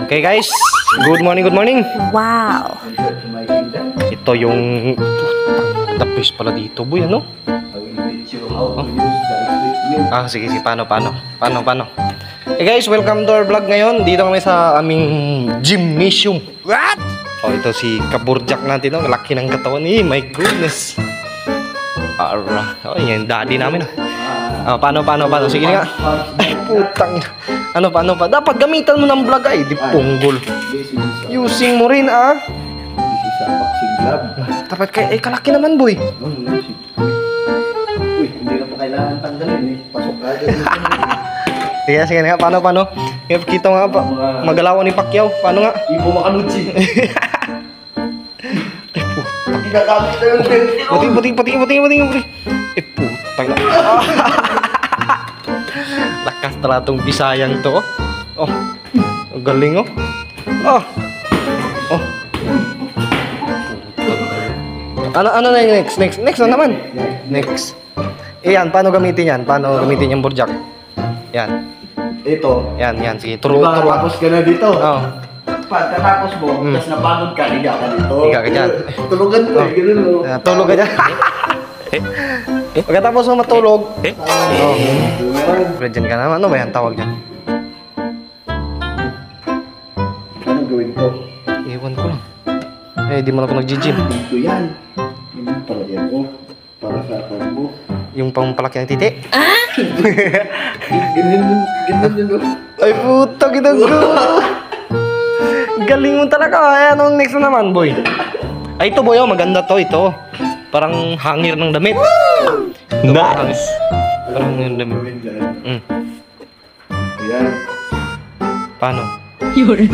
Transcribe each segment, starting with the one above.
Okay guys, good morning, good morning. Wow. Ito yung tapis pala dito, boy, ano? Sige, paano? Hey guys, welcome to our vlog ngayon. Dito kami sa aming gymnasium. What? Ito si Kaburjak natin, no? Laki ng katawan. My goodness. Yan, daddy namin. Paano? Sige nga. Ay, putang. Paano pa? Dapat gamitan mo ng vlog ay. Di punggol. Using mo rin, This is a boxing glove. Dapat kalaki naman, boy. Uy, hindi na pa kailangan tanggalin eh. Pasok agad. Sige nga. Paano? Kita nga pa. Magalawan ni Pacquiao. Paano nga? Ibo Makanuchi. Ginagamit na yung Pati. Putang na. Lakas talaga tong Bisayang to. Galing Ano na yung next na naman. Next. Yan, paano gamitin yan? Paano gamitin yung burjak? Yan. Ito. Yan, sige. Turo. Tapos ka na dito. Pagkatapos mo, Mm. tapos napagod ka, higa ka dito. Higa ka dyan. Tulugan mo, gano'n mo. Tulog ka dyan. Pagkatapos mo matulog. Dyan ka naman. Ano ba yan tawag dyan? Anong gawin ko? Iwan ko lang. Di mo na ako nag-gym. Dito yan. Hindi pala yan. Para sa akin mo. Yung pampalaki ng titi. Ganyan yun. Ay puto, ginagawa. Galing mo talaga. Anong next na naman, boy? Ay, ito boy, maganda to. Ito. Parang hangir ng damit. Nice. Parang hangir ng damit. Yan. Paano? Yun.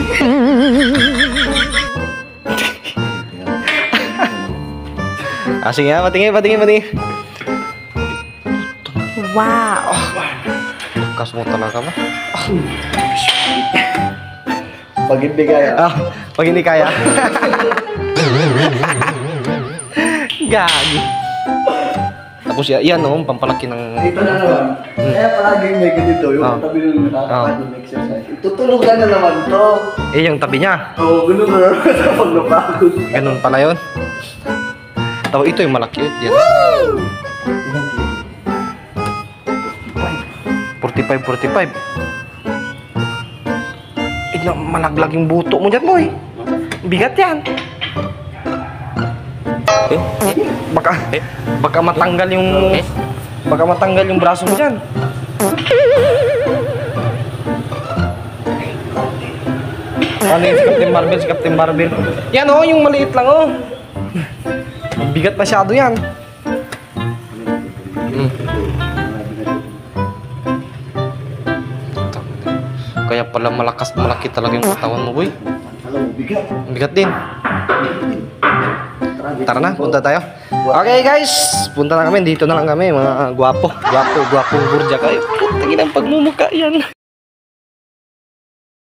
Sige nga, patingin. Wow. Lakas mo talaga ba? Pag hindi kaya. Pag hindi kaya. Gagi. Tapos yan pampalaki ng... Ito na naman. Kaya palaging may ganito. Yung tabi ng nakakapagod ng exercise. Tutulugan na naman to. Yung tabi niya. Ganun na naman sa pag napagod. Ganun pala yun. Tapos ito yung malaki. Yan. 45. Malaglag yung buto mo dyan, boy. Bigat yan. Baka matanggal yung braso mo dyan. Ano yung si Captain Marvel? Yan yung maliit lang bigat masyado yan. Kaya pala malaki talaga yung katawan mo, boy. Alam mo, bigat. Bigat din. Tara na, punta tayo. Okay guys, punta na kami. Dito na lang kami, mga gwapong burjak kayo. Putangin ang pagmumukha yan.